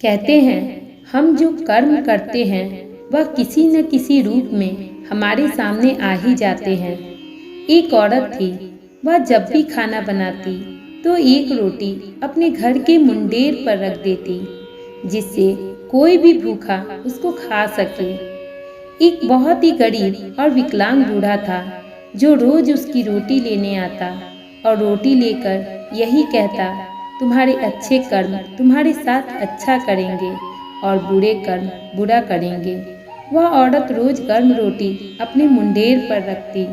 कहते हैं हम जो कर्म करते हैं वह किसी न किसी रूप में हमारे सामने आ ही जाते हैं। एक औरत थी, वह जब भी खाना बनाती तो एक रोटी अपने घर के मुंडेर पर रख देती, जिससे कोई भी भूखा उसको खा सके। एक बहुत ही गरीब और विकलांग बूढ़ा था जो रोज उसकी रोटी लेने आता और रोटी लेकर यही कहता, तुम्हारे अच्छे कर्म तुम्हारे साथ अच्छा करेंगे और बुरे कर्म बुरा करेंगे। वह औरत रोज गर्म रोटी अपने मुंडेर पर रखती।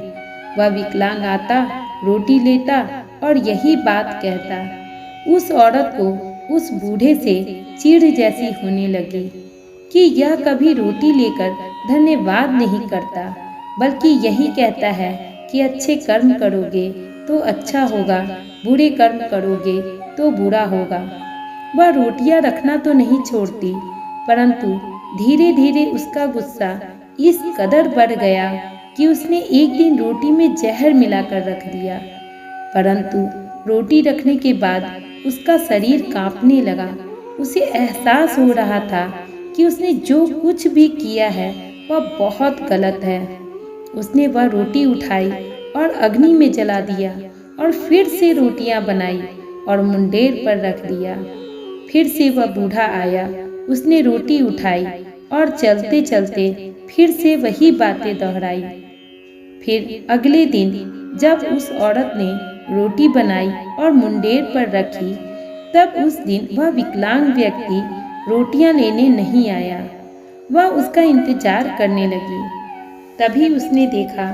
वह विकलांग आता, रोटी लेता और यही बात कहता। उस औरत को उस बूढ़े से चिढ़ जैसी होने लगी कि यह कभी रोटी लेकर धन्यवाद नहीं करता, बल्कि यही कहता है कि अच्छे कर्म करोगे तो अच्छा होगा, बुरे कर्म करोगे तो बुरा होगा। वह रोटियां रखना तो नहीं छोड़ती, परंतु धीरे धीरे उसका गुस्सा इस कदर बढ़ गया कि उसने एक दिन रोटी में जहर मिलाकर रख दिया। परंतु रोटी रखने के बाद उसका शरीर कांपने लगा। उसे एहसास हो रहा था कि उसने जो कुछ भी किया है वह बहुत गलत है। उसने वह रोटी उठाई और अग्नि में जला दिया और फिर से रोटियां बनाई और मुंडेर पर रख दिया। फिर से वह बूढ़ा आया, उसने रोटी उठाई और चलते चलते फिर से वही बातें दोहराई। फिर अगले दिन जब उस औरत ने रोटी बनाई और मुंडेर पर रखी, तब उस दिन वह विकलांग व्यक्ति रोटियां लेने नहीं आया। वह उसका इंतजार करने लगी। तभी उसने देखा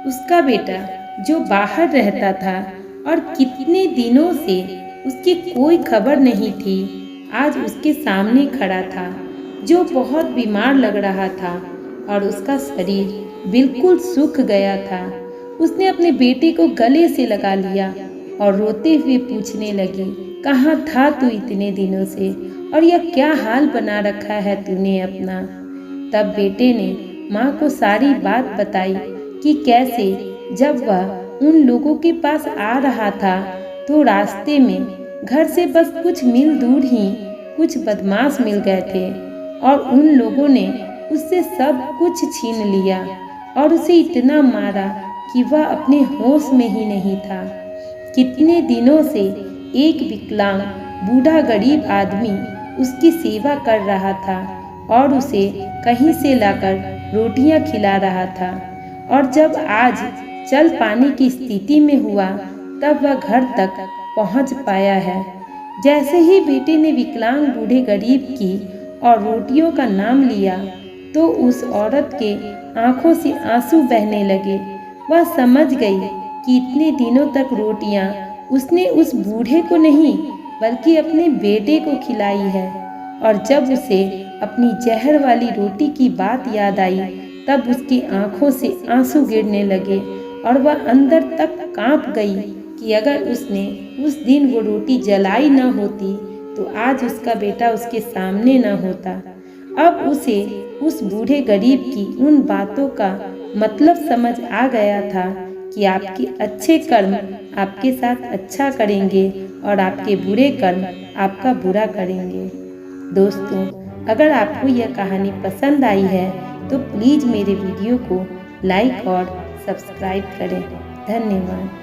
उसका बेटा जो बाहर रहता था और कितने दिनों से उसकी कोई खबर नहीं थी, आज उसके सामने खड़ा था, जो बहुत बीमार लग रहा था और उसका शरीर बिल्कुल सूख गया था। उसने अपने बेटे को गले से लगा लिया और रोते हुए पूछने लगी, कहाँ था तू इतने दिनों से और यह क्या हाल बना रखा है तूने अपना। तब बेटे ने माँ को सारी बात बताई कि कैसे जब वह उन लोगों के पास आ रहा था तो रास्ते में घर से बस कुछ मील दूर ही कुछ बदमाश मिल गए थे और उन लोगों ने उससे सब कुछ छीन लिया और उसे इतना मारा कि वह अपने होश में ही नहीं था। कितने दिनों से एक विकलांग बूढ़ा गरीब आदमी उसकी सेवा कर रहा था और उसे कहीं से लाकर रोटियां खिला रहा था, और जब आज चल पाने की स्थिति में हुआ तब वह घर तक पहुंच पाया है। जैसे ही बेटे ने विकलांग बूढ़े गरीब की और रोटियों का नाम लिया तो उस औरत के आंखों से आंसू बहने लगे। वह समझ गई कि इतने दिनों तक रोटियां उसने उस बूढ़े को नहीं बल्कि अपने बेटे को खिलाई है, और जब उसे अपनी जहर वाली रोटी की बात याद आई तब उसकी आंखों से आंसू गिरने लगे और वह अंदर तक कांप गई कि अगर उसने उस दिन वो रोटी जलाई न होती तो आज उसका बेटा उसके सामने न होता। अब उसे उस बूढ़े गरीब की उन बातों का मतलब समझ आ गया था कि आपके अच्छे कर्म आपके साथ अच्छा करेंगे और आपके बुरे कर्म आपका बुरा करेंगे। दोस्तों, अगर आपको यह कहानी पसंद आई है तो प्लीज़ मेरे वीडियो को लाइक और सब्सक्राइब करें। धन्यवाद।